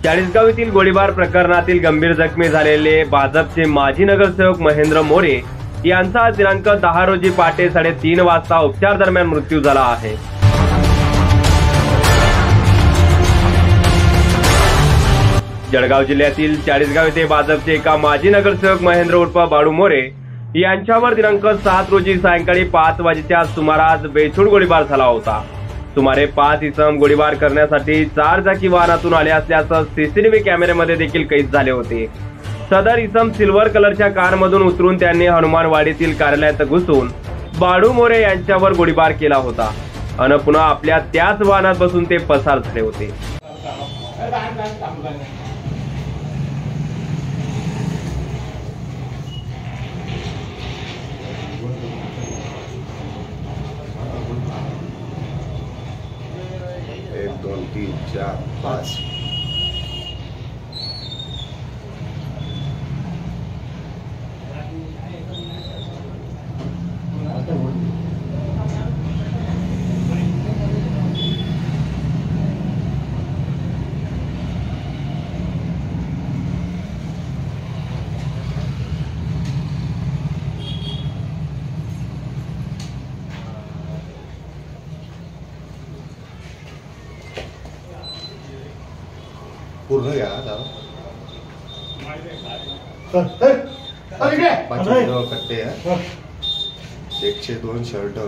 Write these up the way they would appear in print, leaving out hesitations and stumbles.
चाळीसगाव येथील गोळीबार प्रकरणातील गंभीर जखमी झालेले भाजपचे माजी नगरसेवक महेंद्र मोरे यांचा दिनांक 10 रोजी पहाटे 3:30 वाजता उपचार दरम्यान मृत्यू झाला आहे। जळगाव जिल्ह्यातील चाळीसगाव येथे भाजपचे एका माजी नगरसेवक महेंद्र उर्फ बाळू मोरे यांच्यावर दिनांक 7 रोजी सायंकाळी 5 वाजेच्या सुमारास बेछूट गोळीबार झाला होता। सुमारे 5 इसम गोळीबार करण्यासाठी 4 चाकी वाहनातून आले असल्याचं सीसीटीव्ही कॅमेऱ्यामध्ये देखील कैद झाले होते। सदर इसम सिल्वर कलरच्या कारमधून उतरून त्यांनी हनुमानवाडीतील कार्यालयात घुसून बाळू मोरे यांच्यावर गोळीबार केला होता आणि पुन्हा आपल्या त्याच वाहनात बसून ते पसार झाले होते। एक, दोन, तीन, चार, पाच। पूर्ण घ्या कट्टे आहे। 102 शर्ट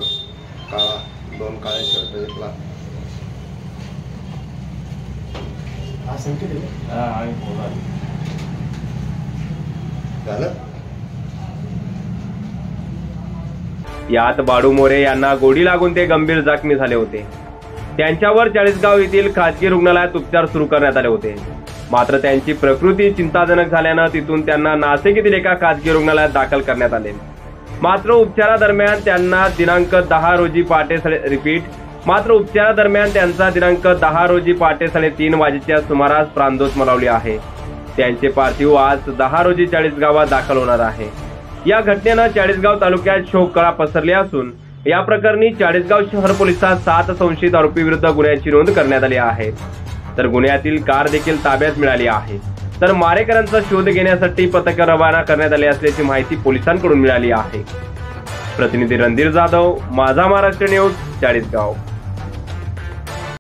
काळा, 2 काळे शर्ट, 1 लाल। झालं। यात बाळू मोरे यांना गोळी लागून ते गंभीर जखमी झाले होते। त्यांच्यावर चाळीसगाव येथील खासगी रुग्णालयात उपचार सुरू करण्यात आले होते। मात्र त्यांची प्रकृती चिंताजनक झाल्यानं तिथून त्यांना नाशिक येथील एका खासगी रुग्णालयात दाखल करण्यात आले। मात्र उपचारादरम्यान त्यांना दिनांक 10 रोजी पहाटे 3:30 वाजेच्या सुमारास प्राणज्योत मिळवली आहे। त्यांचे पार्थिव आज 10 रोजी चाळीसगावात दाखल होणार आहे। या घटनेनं चाळीसगाव तालुक्यात शोककळा पसरली असून या प्रकरणी चाळीसगाव शहर पोलिसात 7 संशयित आरोपी विरुद्ध गुन्ह्याची नोंद करण्यात आली आहे। तर गुन्ह्यातील कार देखील ताब्यात मिळाली आहे। तर मारेकऱ्यांचा शोध घेण्यासाठी पथक रवाना करण्यात आले असल्याची माहिती पोलिसांकडून मिळाली आहे। प्रतिनिधी रणधीर जाधव, माझा महाराष्ट्र न्यूज, चाळीसगाव।